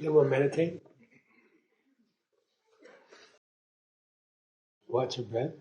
Then we'll meditate. Watch your breath.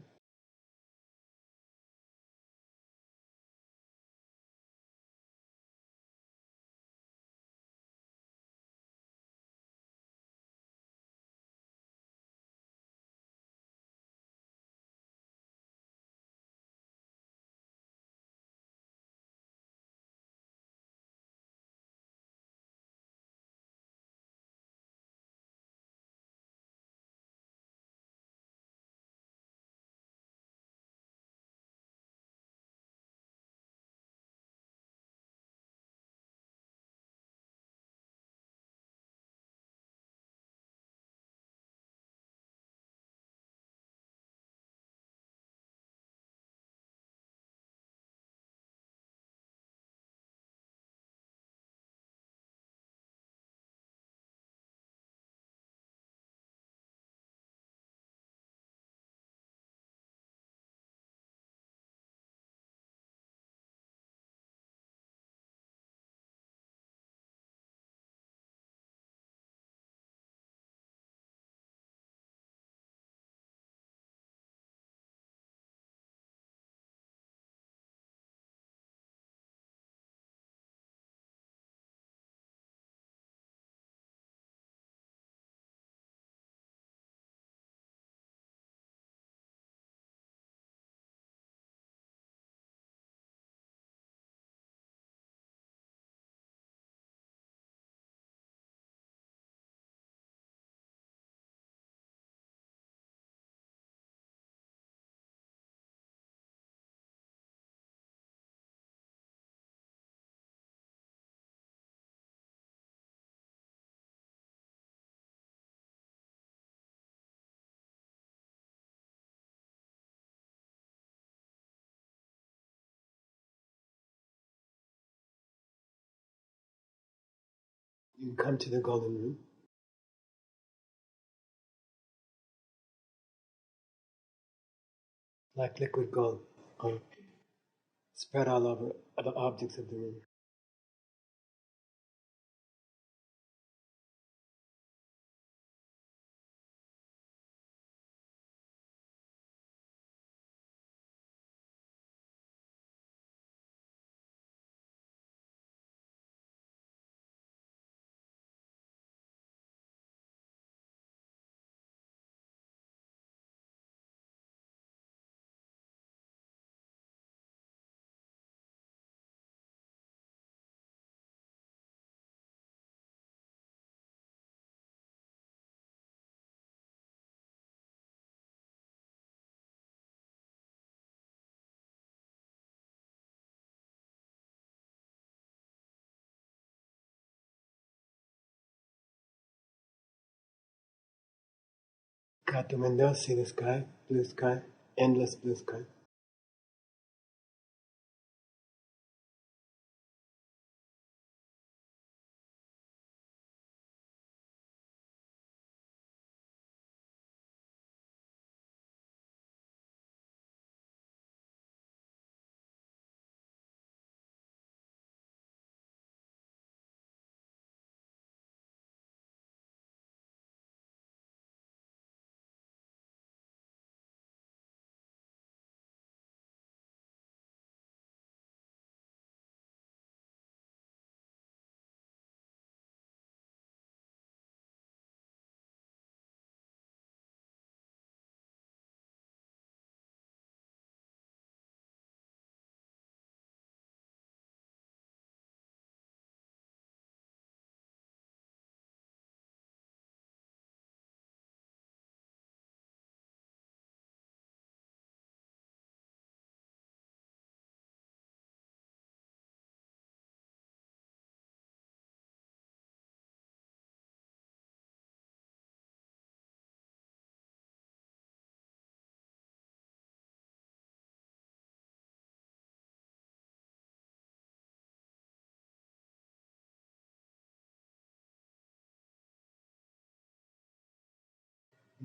You come to the golden room. Like liquid gold, spread all over the objects of the room. Got the window, see the sky, blue sky, endless blue sky.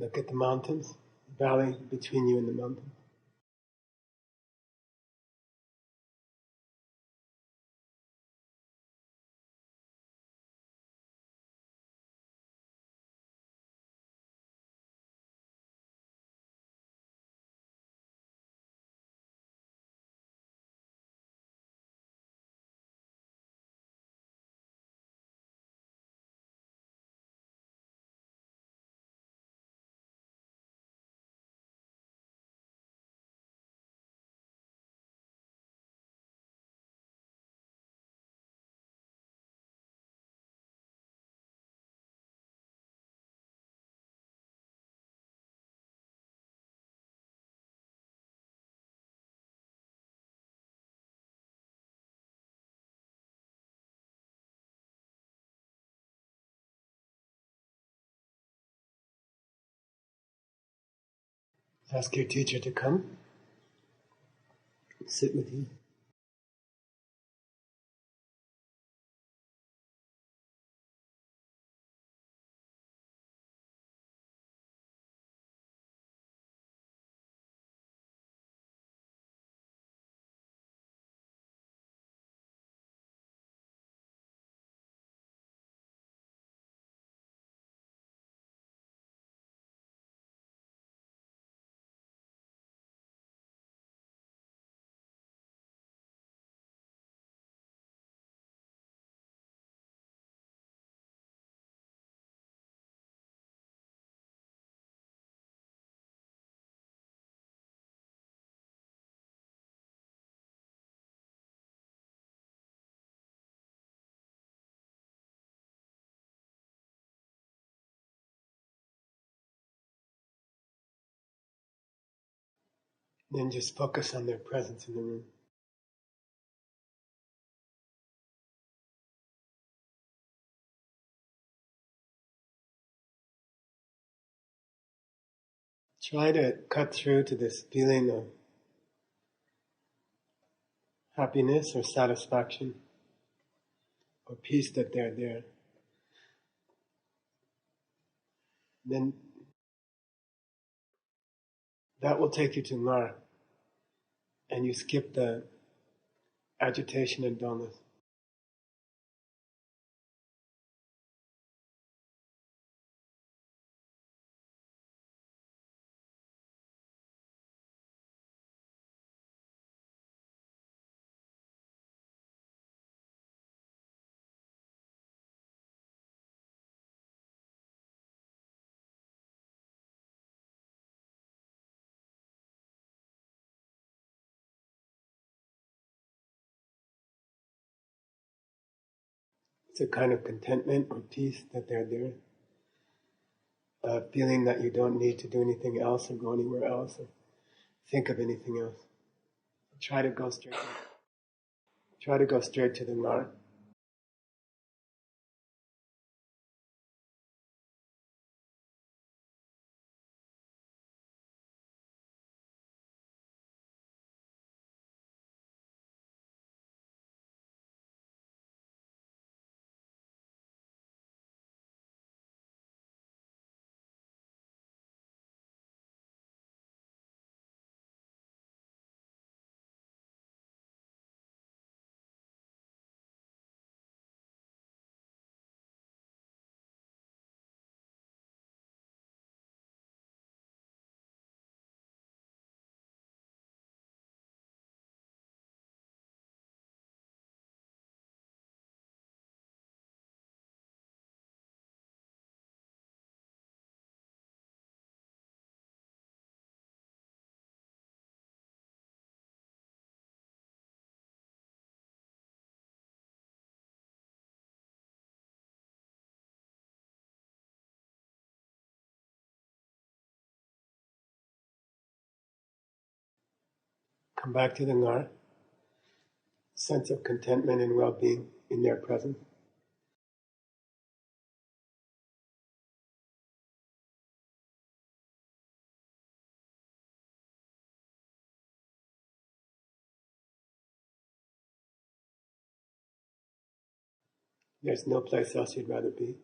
Look at the mountains, the valley between you and the mountain. Ask your teacher to come, sit with you. Then just focus on their presence in the room. Try to cut through to this feeling of happiness or satisfaction or peace that they're there. Then that will take you to Ngar, and you skip the agitation and dullness. It's a kind of contentment or peace that they're there. Feeling that you don't need to do anything else or go anywhere else or think of anything else. Try to go straight to the Ngar. Come back to the Ngar. Sense of contentment and well-being in their presence. There's no place else you'd rather be.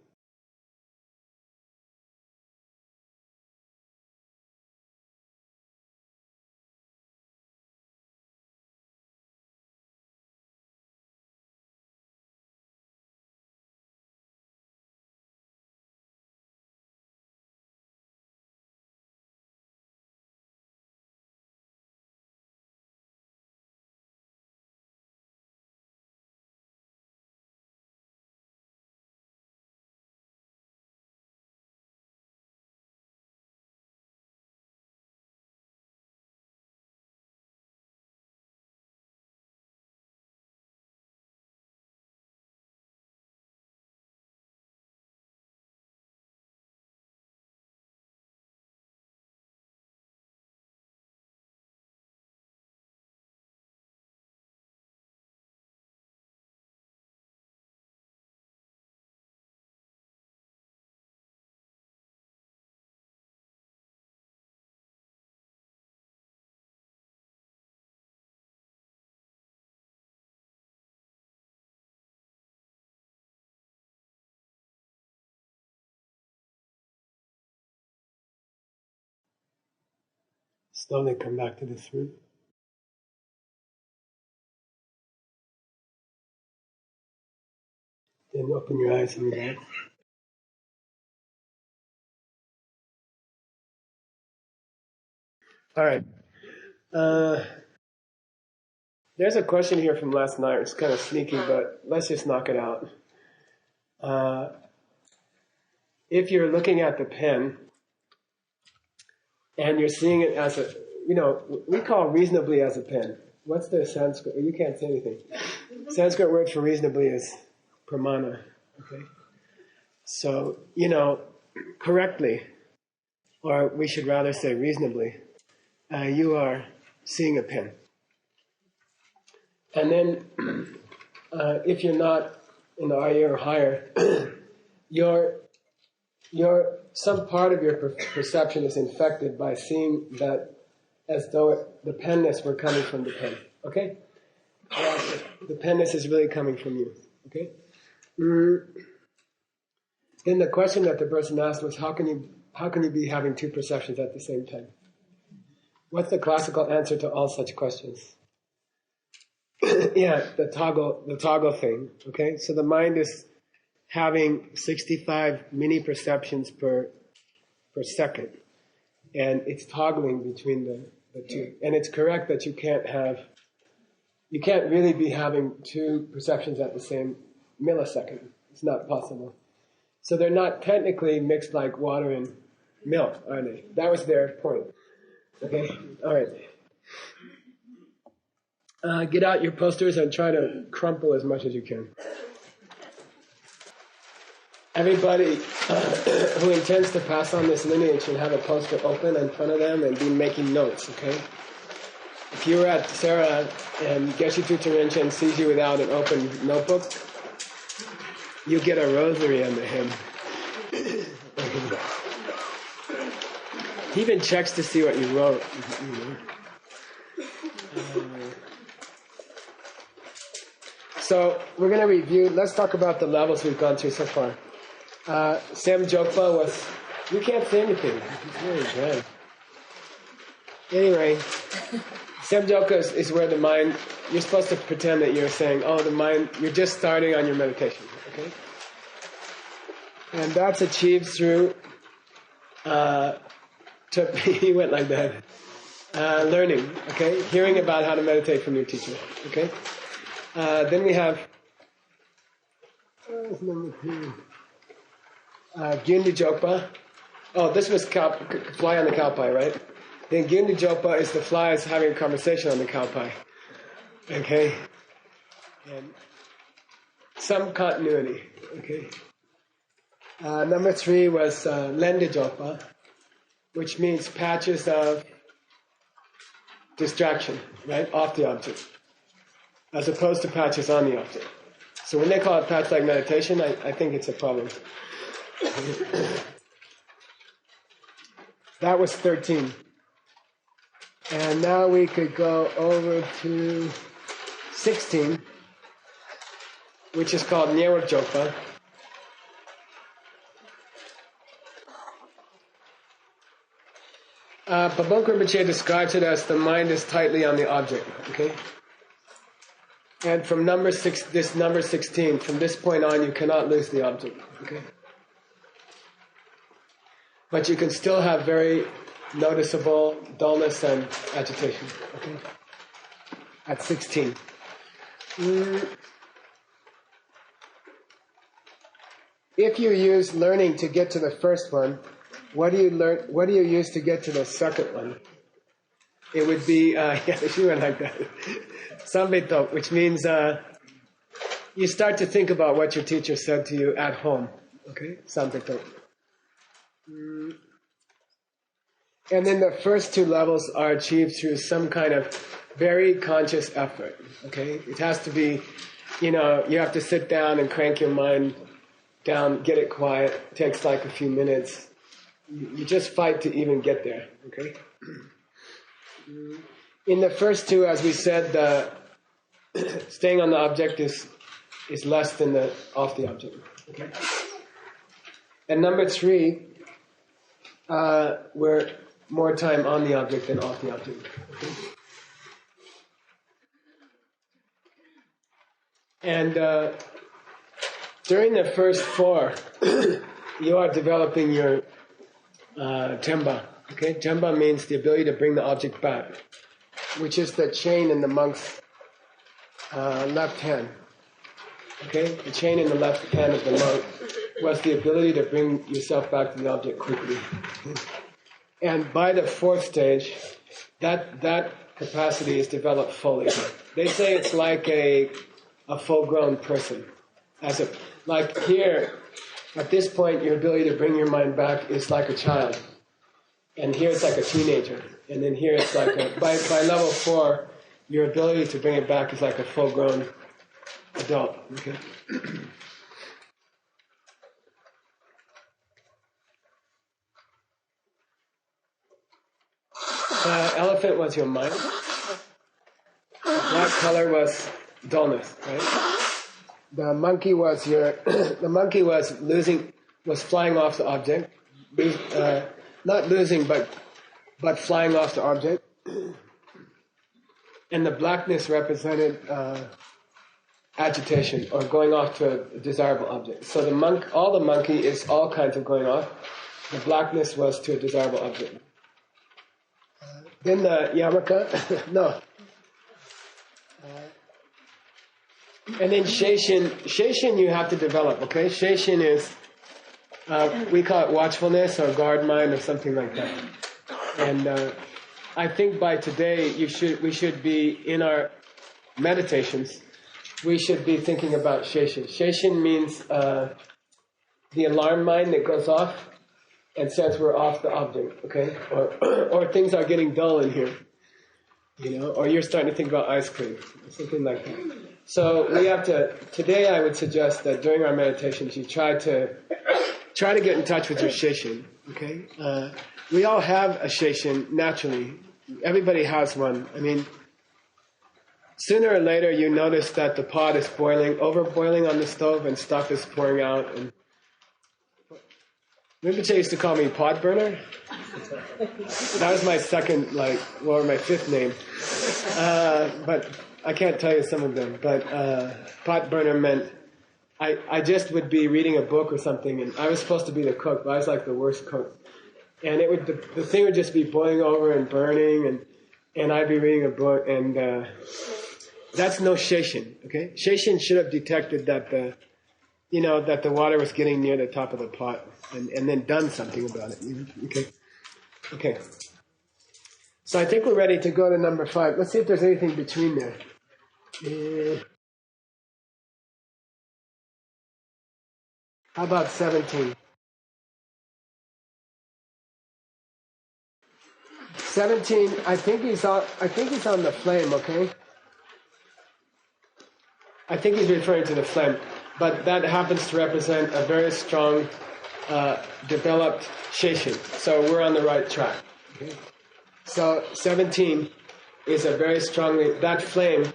Slowly come back to this root. Then open your eyes and relax. All right. There's a question here from last night. It's kind of sneaky, but let's just knock it out. If you're looking at the pen and you're seeing it as a, we call reasonably as a pen. What's the Sanskrit? You can't say anything. Sanskrit word for reasonably is pramana. Okay. So, correctly, or we should rather say reasonably, you are seeing a pen. And then, if you're not in the RE or higher, some part of your perception is infected by seeing that as though the penness were coming from the pen. Okay? The penness is really coming from you. Okay? Then the question that the person asked was, how can you be having two perceptions at the same time? What's the classical answer to all such questions? Yeah, the toggle thing. Okay? So the mind is having 65 mini perceptions per second. And it's toggling between the two. And it's correct that you can't really be having two perceptions at the same millisecond. It's not possible. So they're not technically mixed like water and milk, are they? That was their point. Okay? All right. Get out your posters and try to crumple as much as you can. Everybody who intends to pass on this lineage should have a poster open in front of them and be making notes, okay? If you were at Sarah and Geshe Rinpoche sees you without an open notebook, you get a rosary under him. He even checks to see what you wrote. So we're going to review. Let's talk about the levels we've gone through so far. Sam Jokpa was, you can't say anything. It's really bad. Anyway, Sam Jokpa is where the mind, you're supposed to pretend that you're saying, the mind, you're just starting on your meditation, okay? And that's achieved through, he went like that, learning, okay? Hearing about how to meditate from your teacher, okay? Then we have, Gyundi Jokpa. Oh, this was fly on the cow pie, right? Then Gyundi Jokpa is the flies having a conversation on the cow pie. Okay? And some continuity. Okay? Number 3 was Lenda Jokpa, which means patches of distraction, right? Off the object, as opposed to patches on the object. So when they call it patch-like meditation, I think it's a problem. That was 13. And now we could go over to 16, which is called Nyewa Jokpa. Pabongka Rinpoche describes it as the mind is tightly on the object. Okay? And from number 16, from this point on, you cannot lose the object. Okay? But you can still have very noticeable dullness and agitation. Okay? At 16. If you use learning to get to the first one, what do you use to get to the second one? It would be, you went like that. Samvito, which means you start to think about what your teacher said to you at home. Okay? Samvito. And then the first 2 levels are achieved through some kind of very conscious effort. Okay? It has to be, you have to sit down and crank your mind down, get it quiet. It takes like a few minutes. You just fight to even get there. Okay? In the first 2, as we said, the staying on the object is less than the off the object. Okay? And number 3, we're more time on the object than off the object. Okay? And during the first 4, you are developing your Temba. Okay, Temba means the ability to bring the object back, which is the chain in the monk's left hand. Okay, the chain in the left hand of the monk was the ability to bring yourself back to the object quickly. And by the 4th stage, that capacity is developed fully. They say it's like a full-grown person. Like here, at this point, your ability to bring your mind back is like a child. And here it's like a teenager. And then here it's like by level 4, your ability to bring it back is like a full-grown adult. Okay. Elephant was your mind. Black color was dullness, right? The monkey was the monkey was flying off the object, not losing, but flying off the object. And the blackness represented agitation, or going off to a desirable object. So all the monkey is all kinds of going off. The blackness was to a desirable object. Then the Yamaka, no. And then Sheishin you have to develop, okay? Sheishin is, we call it watchfulness or guard mind or something like that. And I think by today we should be, in our meditations, we should be thinking about Sheishin. Sheishin means the alarm mind that goes off and says we're off the object, okay? Or things are getting dull in here, or you're starting to think about ice cream, or something like that. So we have to, today I would suggest that during our meditations you try to get in touch with your Sheishin, okay? We all have a Sheishin naturally. Everybody has one. I mean, sooner or later you notice that the pot is overboiling on the stove and stuff is pouring out. And Rinpoche used to call me pot burner. That was my my 5th name. But I can't tell you some of them. But pot burner meant I just would be reading a book or something, and I was supposed to be the cook, but I was like the worst cook. And the thing would just be boiling over and burning, and I'd be reading a book, and that's no Sheishin, okay? Sheishin should have detected that the water was getting near the top of the pot, and then done something about it. Okay. So I think we're ready to go to number 5. Let's see if there's anything between there. How about 17? 17, I think he's on the flame, okay? I think he's referring to the flame, but that happens to represent a very strong, developed Sheishin. So we're on the right track. Okay? So 17 is that flame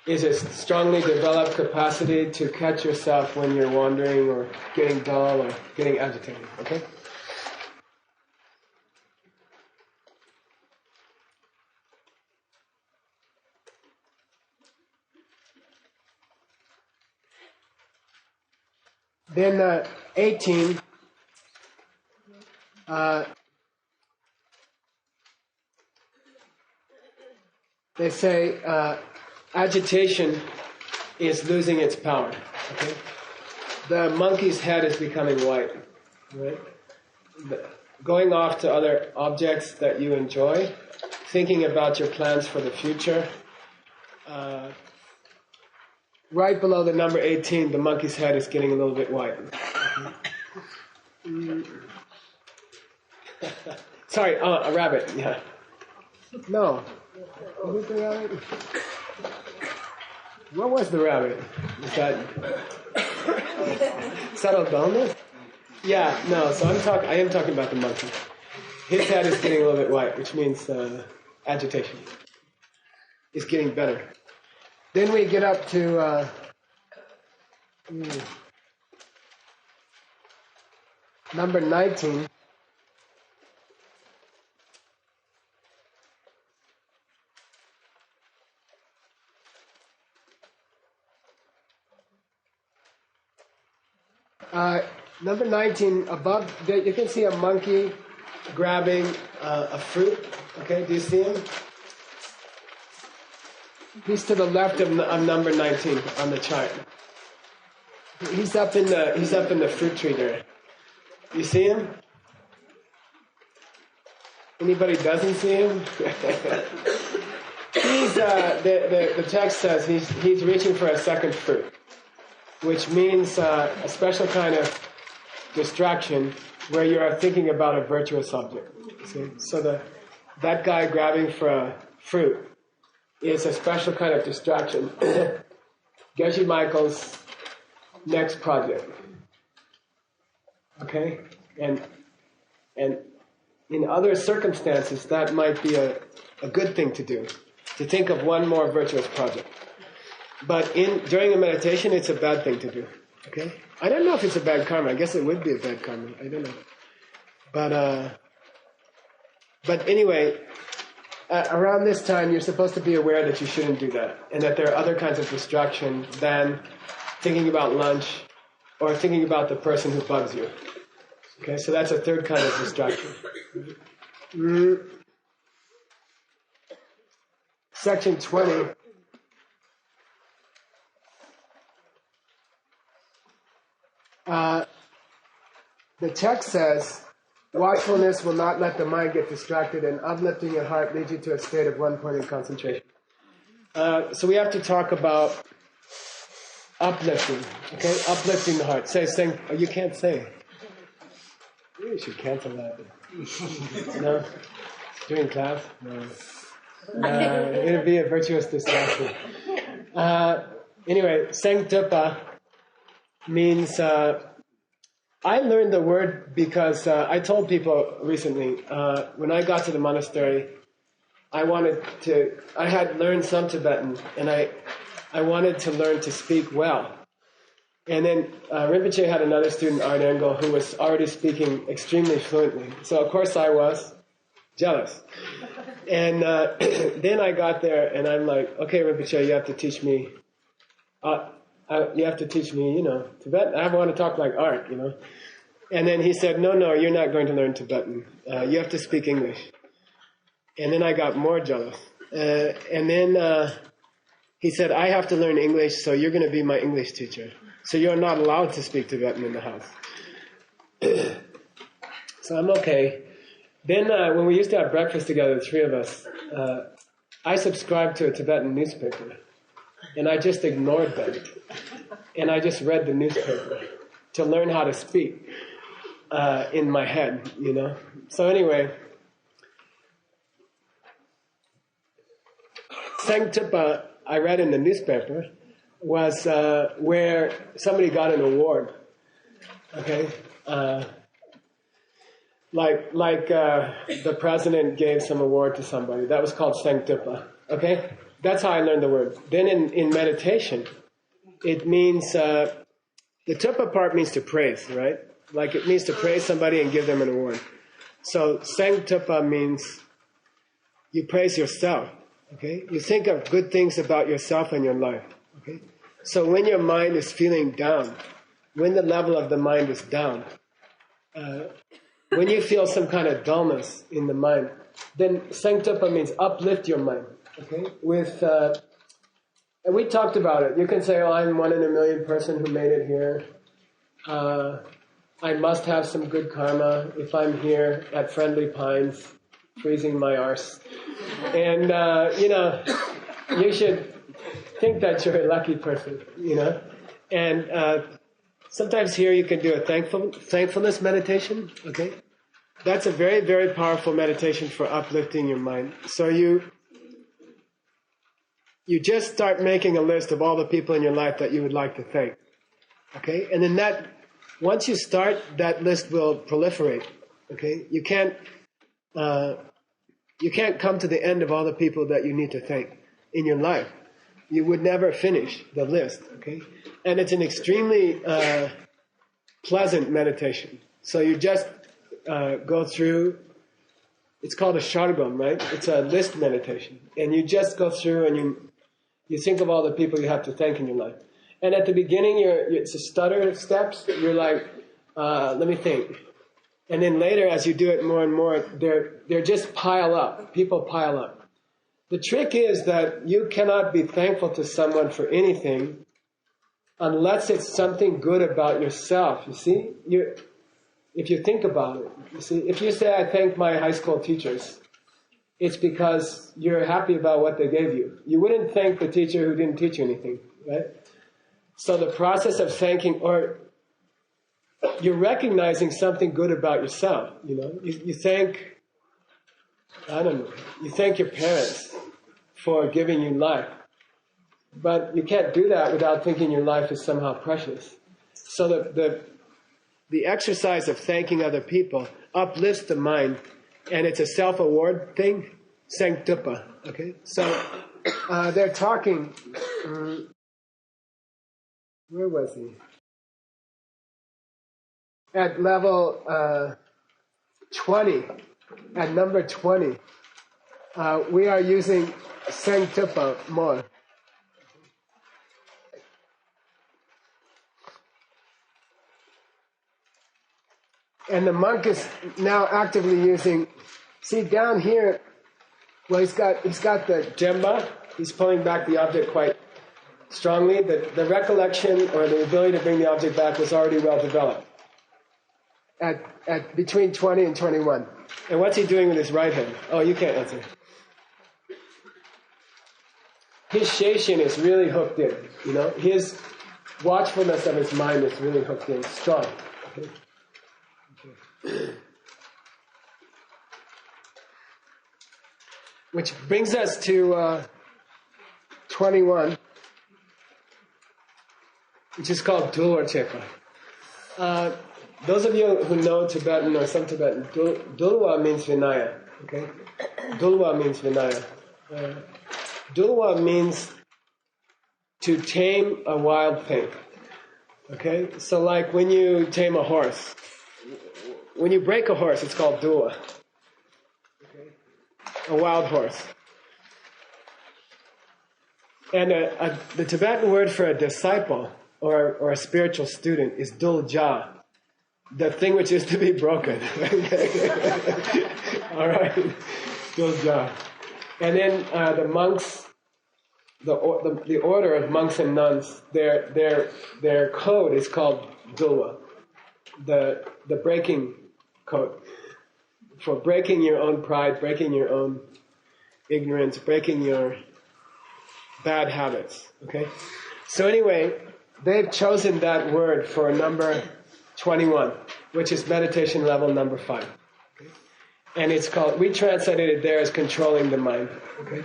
is a strongly developed capacity to catch yourself when you're wandering or getting dull or getting agitated, okay? Then 18, they say agitation is losing its power. Okay? The monkey's head is becoming white. Right? Going off to other objects that you enjoy, thinking about your plans for the future. Right below the number 18, the monkey's head is getting a little bit white. Sorry, a rabbit, yeah. No. Was it the rabbit? What was the rabbit? Is that subtle dullness? Yeah, no, so I am talking about the monkey. His head is getting a little bit white, which means agitation. It's getting better. Then we get up to number 19. Number 19, above, you can see a monkey grabbing a fruit. Okay, do you see him? He's to the left of number 19 on the chart. He's up in the fruit tree there. You see him? Anybody doesn't see him? The text says he's reaching for a second fruit, which means a special kind of distraction where you are thinking about a virtuous object. See? So that guy grabbing for a fruit is a special kind of distraction. Geshe Michael's next project. Okay? And in other circumstances, that might be a good thing to do, to think of one more virtuous project. But during a meditation, it's a bad thing to do. Okay? I don't know if it's a bad karma. I guess it would be a bad karma. I don't know. But anyway, around this time, you're supposed to be aware that you shouldn't do that, and that there are other kinds of distraction than thinking about lunch or thinking about the person who bugs you. Okay, so that's a third kind of distraction. Section 20. The text says, watchfulness will not let the mind get distracted, and uplifting your heart leads you to a state of one-pointed concentration. So we have to talk about uplifting, okay? Uplifting the heart. Sing. Oh, you can't say. You should cancel that. No? During class? No. It'll be a virtuous distraction. Anyway, Seng Tupa means... I learned the word because I told people recently, when I got to the monastery, I had learned some Tibetan, and I wanted to learn to speak well. And then Rinpoche had another student, Art Engel, who was already speaking extremely fluently. So of course I was jealous. And then I got there, and I'm like, okay, Rinpoche, you have to teach me... Tibetan. I want to talk like Art, And then he said, no, you're not going to learn Tibetan. You have to speak English. And then I got more jealous. And then he said, I have to learn English, so you're going to be my English teacher. So you're not allowed to speak Tibetan in the house. So I'm okay. Then when we used to have breakfast together, the three of us, I subscribed to a Tibetan newspaper. And I just ignored them. And I just read the newspaper to learn how to speak in my head, So anyway, Seng Tupa, I read in the newspaper, was where somebody got an award. Okay? Like the president gave some award to somebody. That was called Seng Tupa. Okay? That's how I learned the word. Then in meditation, it means, the tupa part means to praise, right? Like it means to praise somebody and give them an award. So Seng Tupa means you praise yourself, okay? You think of good things about yourself and your life, okay? So when your mind is feeling down, when the level of the mind is down, when you feel some kind of dullness in the mind, then Seng Tupa means uplift your mind. Okay, and we talked about it. You can say, oh, I'm 1 in a million person who made it here. I must have some good karma if I'm here at Friendly Pines, freezing my arse. And, you should think that you're a lucky person, And sometimes here you can do a thankfulness meditation, okay? That's a very, very powerful meditation for uplifting your mind. So you just start making a list of all the people in your life that you would like to thank. Okay? And then once you start, that list will proliferate. Okay? You can't come to the end of all the people that you need to thank in your life. You would never finish the list. Okay? And it's an extremely pleasant meditation. So you just go through. It's called a shargam, right? It's a list meditation. And you just go through and you think of all the people you have to thank in your life. And at the beginning, it's a stutter steps. You're like, let me think. And then later, as you do it more and more, they're just pile up. People pile up. The trick is that you cannot be thankful to someone for anything unless it's something good about yourself. You see, if you think about it, you see, if you say, I thank my high school teachers, it's because you're happy about what they gave you. You wouldn't thank the teacher who didn't teach you anything, right? So the process of thanking, or you're recognizing something good about yourself, you know. You thank, I don't know, you thank your parents for giving you life. But you can't do that without thinking your life is somehow precious. So the exercise of thanking other people uplifts the mind, and it's a self-award thing, Sanctupa, okay? So they're talking, where was he? At level 20, at number 20, we are using Sanctupa more. And the monk is now actively using, see down here, well he's got the jemba, he's pulling back the object quite strongly. The recollection or the ability to bring the object back was already well developed at between 20 and 21. And what's he doing with his right hand? Oh, you can't answer. His Sheshin is really hooked in, you know, his watchfulness of his mind is really hooked in, strong. Okay? Which brings us to 21, which is called DUL BAR JOG PA. Those of you who know Tibetan or some Tibetan, Dulwa means Vinaya. Okay, Dulwa means Vinaya. Dulwa means to tame a wild thing. Okay, so like when you tame a horse. When you break a horse, it's called dua. Okay? A wild horse. And the Tibetan word for a disciple or a spiritual student is dul ja, the thing which is to be broken. All right, dul ja. And then the monks, the order of monks and nuns, their code is called dulwa, the breaking code, for breaking your own pride, breaking your own ignorance, breaking your bad habits, okay? So anyway, they've chosen that word for number 21, which is meditation level number 5. Okay? And it's called, we translated it there as controlling the mind, okay?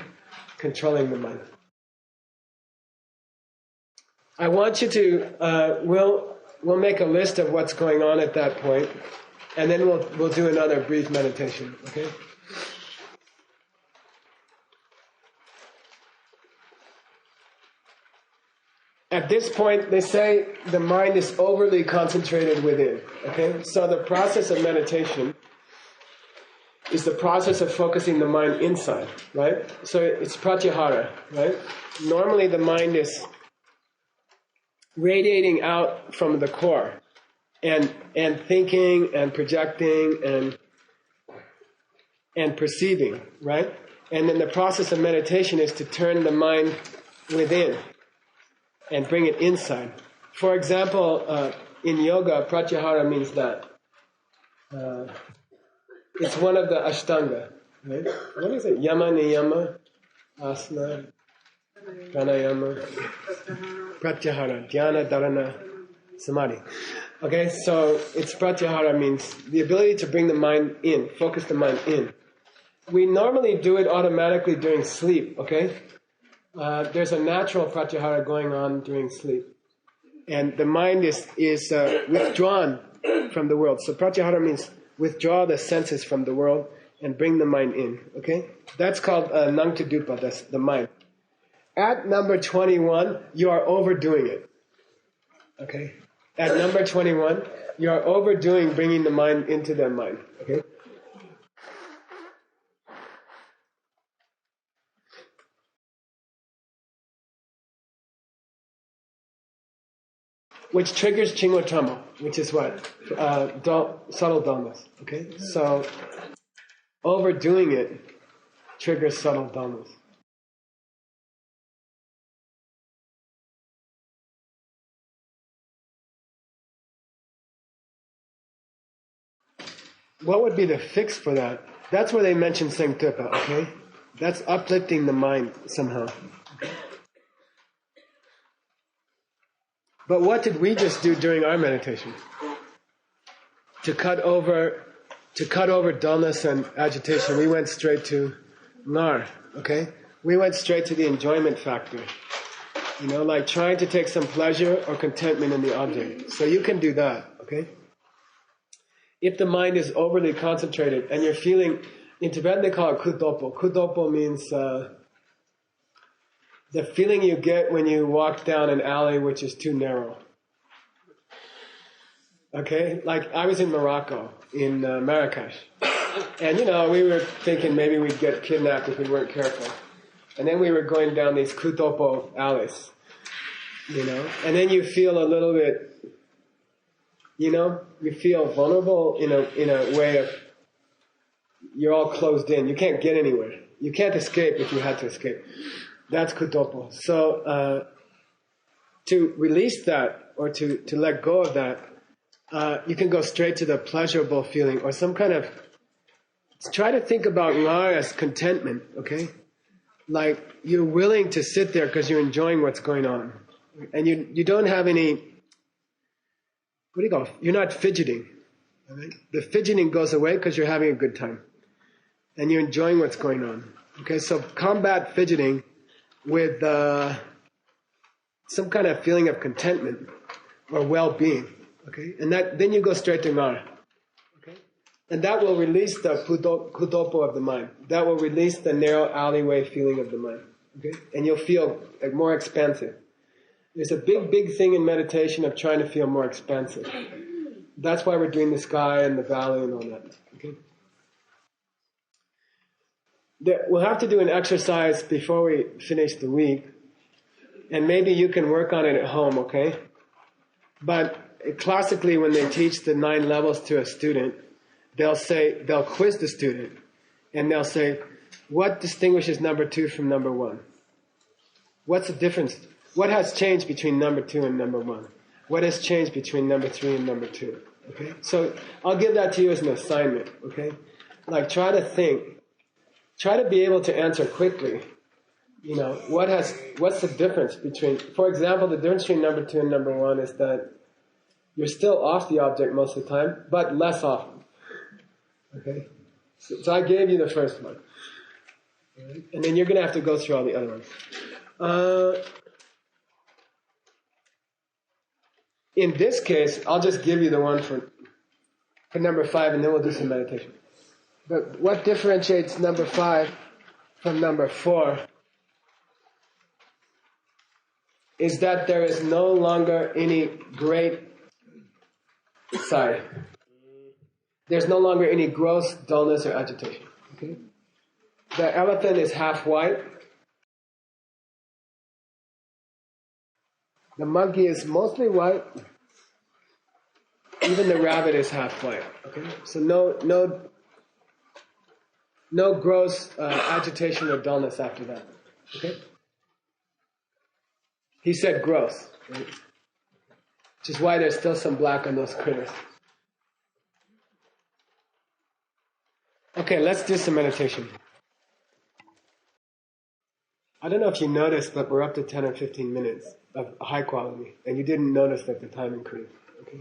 Controlling the mind. I want you to, we'll make a list of what's going on at that point, and then we'll do another brief meditation, okay? At this point, they say the mind is overly concentrated within, okay? So the process of meditation is the process of focusing the mind inside, right? So it's pratyahara, right? Normally the mind is radiating out from the core and thinking and projecting and perceiving, right? And then the process of meditation is to turn the mind within and bring it inside. For example, in yoga, pratyahara means that. It's one of the ashtanga, right? What is it? Yama, niyama, asana, pranayama, pratyahara, dhyana, dharana, samadhi. Okay, so it's pratyahara means the ability to bring the mind in, focus the mind in. We normally do it automatically during sleep, okay? There's a natural pratyahara going on during sleep. And the mind is withdrawn from the world. So pratyahara means withdraw the senses from the world and bring the mind in, okay? That's called nangtudupa, that's the mind. At number 21, you are overdoing it, okay? At number 21, you are overdoing bringing the mind into the mind, okay? which triggers Chingotamo, which is what? Subtle dullness. Okay? So overdoing it triggers subtle dullness. What would be the fix for that? That's where they mention GZENGS GTOD PA, okay? That's uplifting the mind somehow. But what did we just do during our meditation? To cut over dullness and agitation, we went straight to Ngar, okay? We went straight to the enjoyment factor. You know, like trying to take some pleasure or contentment in the object. So you can do that, okay? If the mind is overly concentrated and you're feeling, in Tibetan they call it kudopo. Kudopo means the feeling you get when you walk down an alley which is too narrow. Okay? Like I was in Morocco, in Marrakesh. And you know, we were thinking maybe we'd get kidnapped if we weren't careful. And then we were going down these kudopo alleys. You know? And then you feel a little bit, you know, you feel vulnerable in a way of you're all closed in. You can't get anywhere. You can't escape if you had to escape. That's kudopo. So to release that or to let go of that, you can go straight to the pleasurable feeling or some kind of. Try to think about Ngar as contentment. Okay, like you're willing to sit there because you're enjoying what's going on, and you don't have any. What do you call it? You're not fidgeting. Right? The fidgeting goes away because you're having a good time. And you're enjoying what's going on. Okay, so combat fidgeting with some kind of feeling of contentment or well-being. Okay, and then you go straight to Ngar. Okay, and that will release the kudopo of the mind. That will release the narrow alleyway feeling of the mind. Okay, and you'll feel like more expansive. There's a big thing in meditation of trying to feel more expansive. That's why we're doing the sky and the valley and all that. Okay. We'll have to do an exercise before we finish the week, and maybe you can work on it at home, okay? But classically, when they teach the 9 levels to a student, they'll quiz the student, and they'll say, what distinguishes number 2 from number 1? What's the difference? What has changed between number 2 and number 1? What has changed between number 3 and number 2? Okay? So I'll give that to you as an assignment, okay? Like try to think. Try to be able to answer quickly. You know, what's the difference between, for example, the difference between number 2 and number 1 is that you're still off the object most of the time, but less often. Okay? So I gave you the first one. Right? And then you're going to have to go through all the other ones. In this case, I'll just give you the one for number 5, and then we'll do some meditation. But what differentiates number 5 from number 4 is that there is no longer any great side. There's no longer any gross dullness or agitation. Okay? The elephant is half white. The monkey is mostly white. Even the rabbit is half white. Okay, so no gross agitation or dullness after that. Okay, he said gross, right? Which is why there's still some black on those critters. Okay, let's do some meditation. I don't know if you noticed, but we're up to 10 or 15 minutes of high quality, and you didn't notice that the time increased. Okay.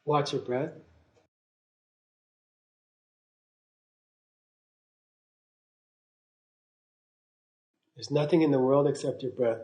Watch your breath. There's nothing in the world except your breath.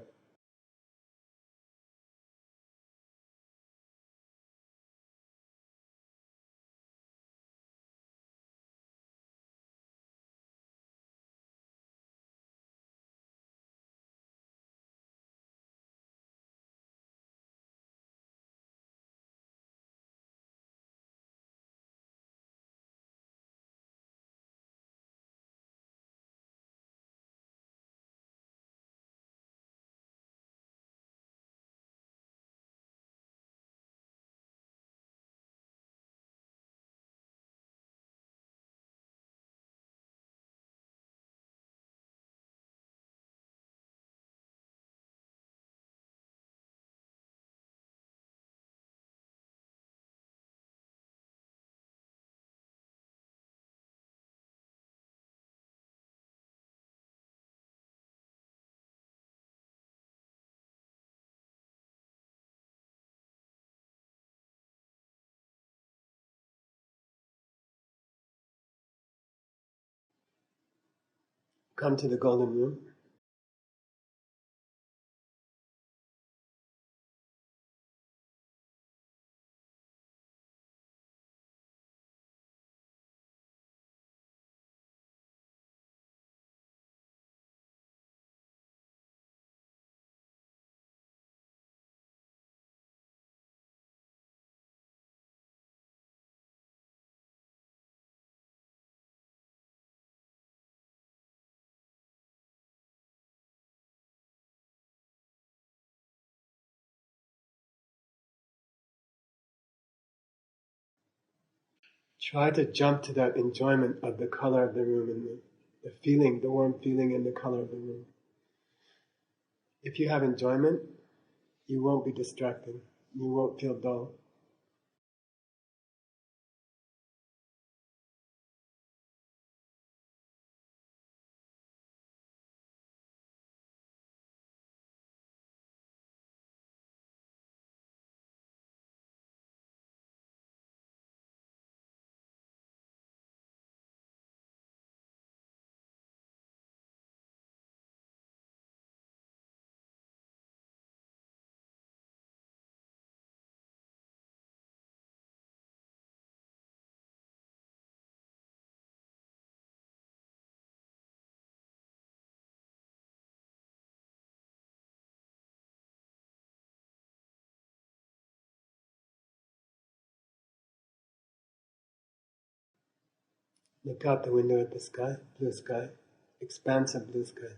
come to the golden room. Try to jump to that enjoyment of the color of the room and the feeling, the warm feeling in the color of the room. If you have enjoyment, you won't be distracted. You won't feel dull. Look out the window at the sky, blue sky, expansive blue sky.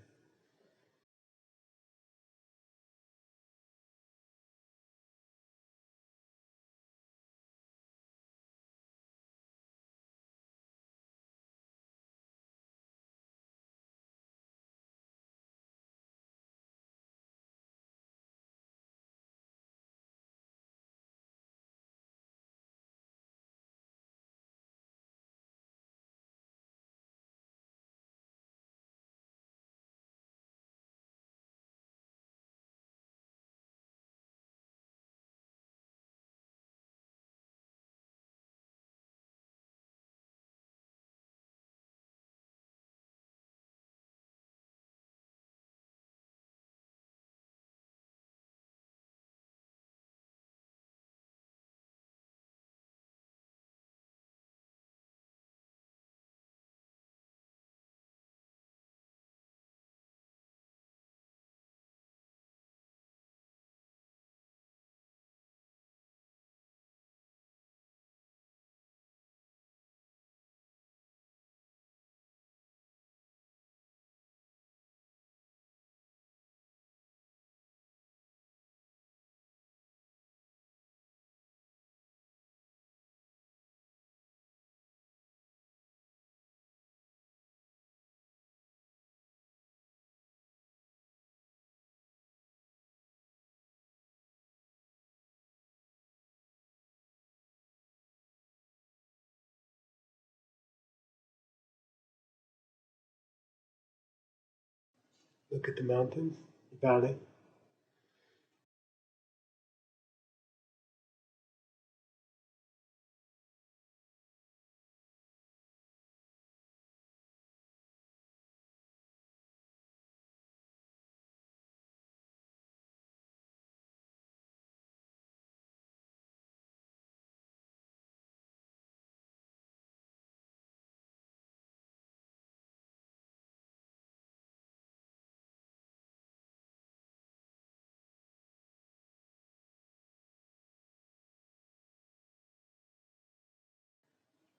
Look at the mountains, the valley.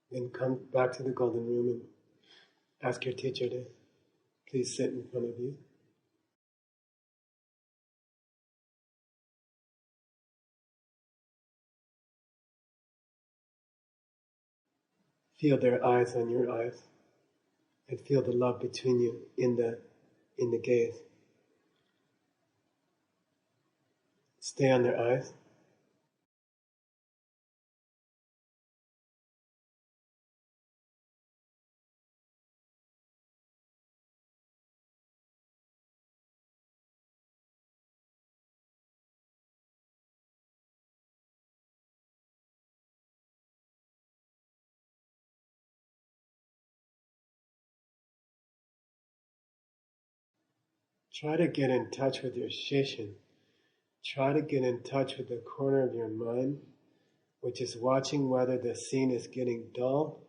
Then come back to the golden room and ask your teacher to please sit in front of you. Feel their eyes on your eyes and feel the love between you in the gaze. Stay on their eyes. Try to get in touch with your Shishin. Try to get in touch with the corner of your mind, which is watching whether the scene is getting dull,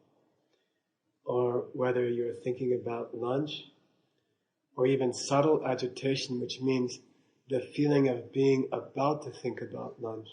or whether you're thinking about lunch, or even subtle agitation, which means the feeling of being about to think about lunch.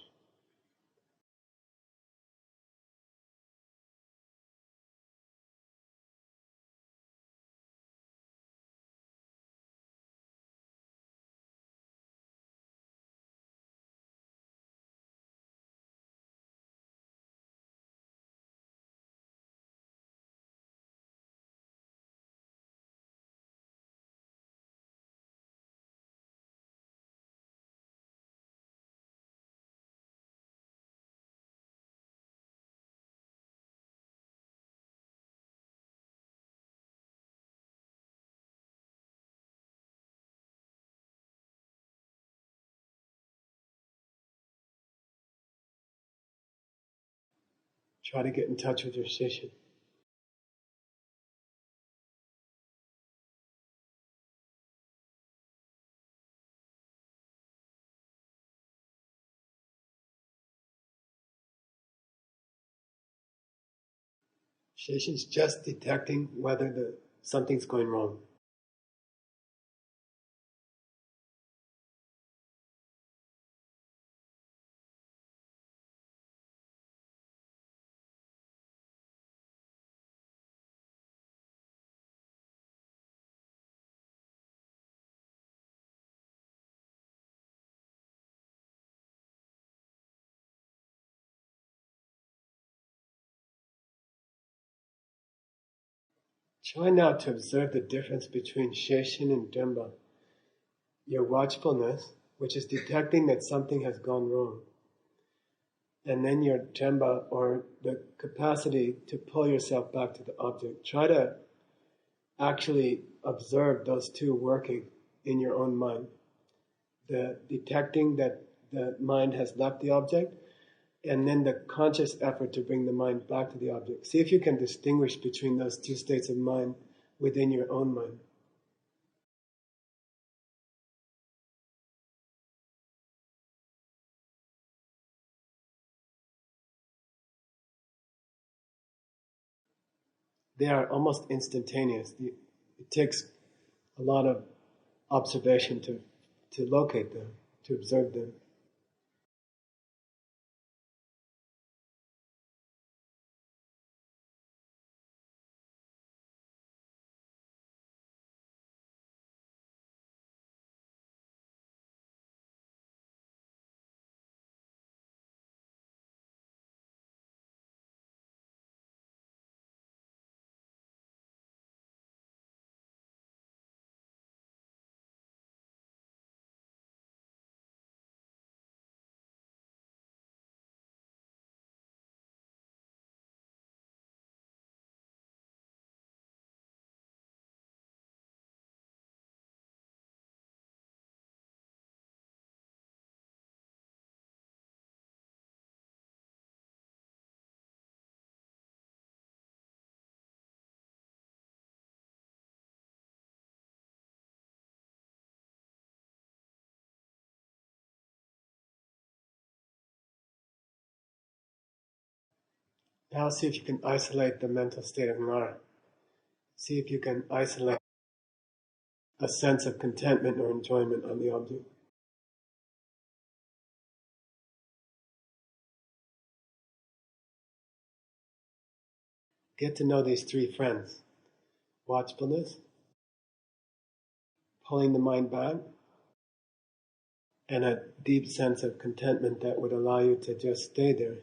Try to get in touch with your Shishin. Shishin's just detecting whether something's going wrong. Try now to observe the difference between Shishin and Demba. Your watchfulness, which is detecting that something has gone wrong. And then your Demba, or the capacity to pull yourself back to the object. Try to actually observe those two working in your own mind. The detecting that the mind has left the object, and then the conscious effort to bring the mind back to the object. See if you can distinguish between those two states of mind within your own mind. They are almost instantaneous. It takes a lot of observation to locate them, to observe them. Now see if you can isolate the mental state of Ngar. See if you can isolate a sense of contentment or enjoyment on the object. Get to know these three friends. Watchfulness, pulling the mind back, and a deep sense of contentment that would allow you to just stay there.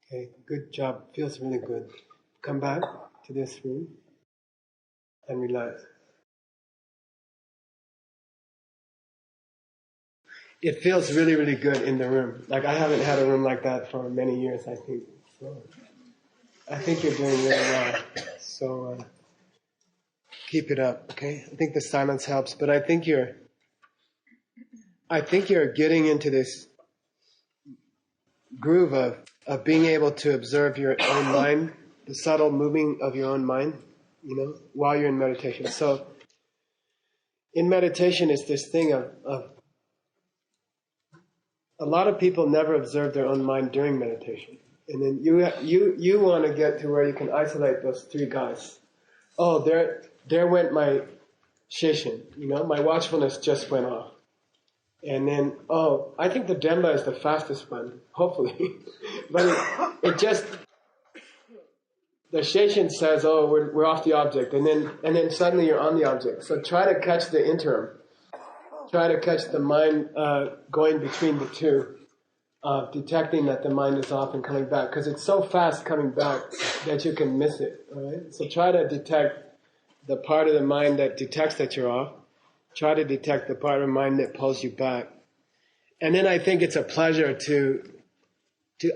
Okay, good job. Feels really good. Come back to this room and relax. It feels really, really good in the room. Like I haven't had a room like that for many years, I think. So I think you're doing really well. So keep it up, okay? I think the silence helps, but I think you're getting into this groove of being able to observe your own mind, the subtle moving of your own mind, while you're in meditation. So in meditation, it's this thing of a lot of people never observe their own mind during meditation. And then you want to get to where you can isolate those three guys. Oh, there went my Shishin, my watchfulness just went off. And then, I think the Demba is the fastest one, hopefully. But it just, the Shishin says, we're off the object. And then suddenly you're on the object. So try to catch the interim. Try to catch the mind going between the two, detecting that the mind is off and coming back. Because it's so fast coming back that you can miss it. All right? So try to detect the part of the mind that detects that you're off. Try to detect the part of the mind that pulls you back. And then I think it's a pleasure to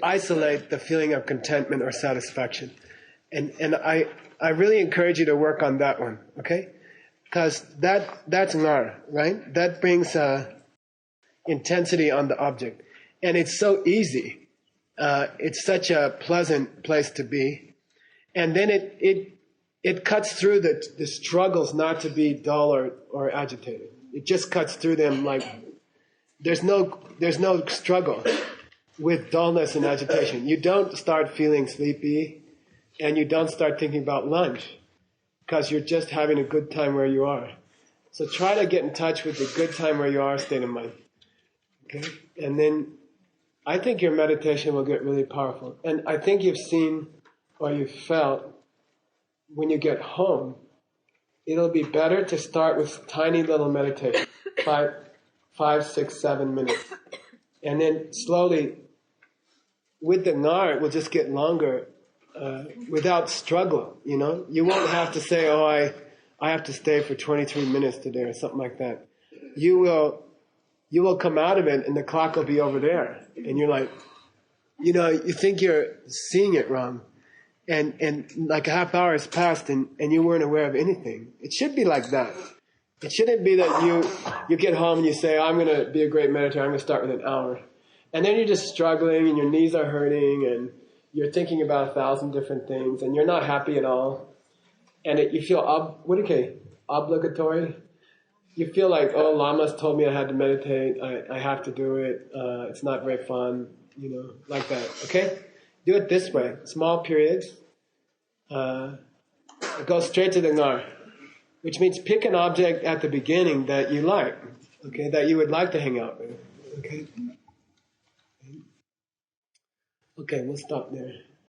isolate the feeling of contentment or satisfaction. And I really encourage you to work on that one, okay? Because that's Ngar, right? That brings intensity on the object. And it's so easy. It's such a pleasant place to be. And then it cuts through the struggles not to be dull or agitated. It just cuts through them like there's no struggle with dullness and agitation. You don't start feeling sleepy and you don't start thinking about lunch because you're just having a good time where you are. So try to get in touch with the good time where you are state of mind. Okay? And then I think your meditation will get really powerful. And I think you've seen or you've felt when you get home, it'll be better to start with tiny little meditation, 5, 6, 7 minutes. And then slowly, with the Ngar, it will just get longer without struggle, You won't have to say, I have to stay for 23 minutes today or something like that. You will come out of it and the clock will be over there. And you're like, you think you're seeing it wrong. And like a half hour has passed and you weren't aware of anything. It should be like that. It shouldn't be that you get home and you say, I'm going to be a great meditator, I'm going to start with an hour. And then you're just struggling and your knees are hurting and you're thinking about 1,000 different things and you're not happy at all. And you feel, obligatory. You feel like, Lamas told me I had to meditate, I have to do it, it's not very fun, like that, okay? Do it this way, small periods. Go straight to the Ngar, which means pick an object at the beginning that you like, okay, that you would like to hang out with, okay? Okay, we'll stop there.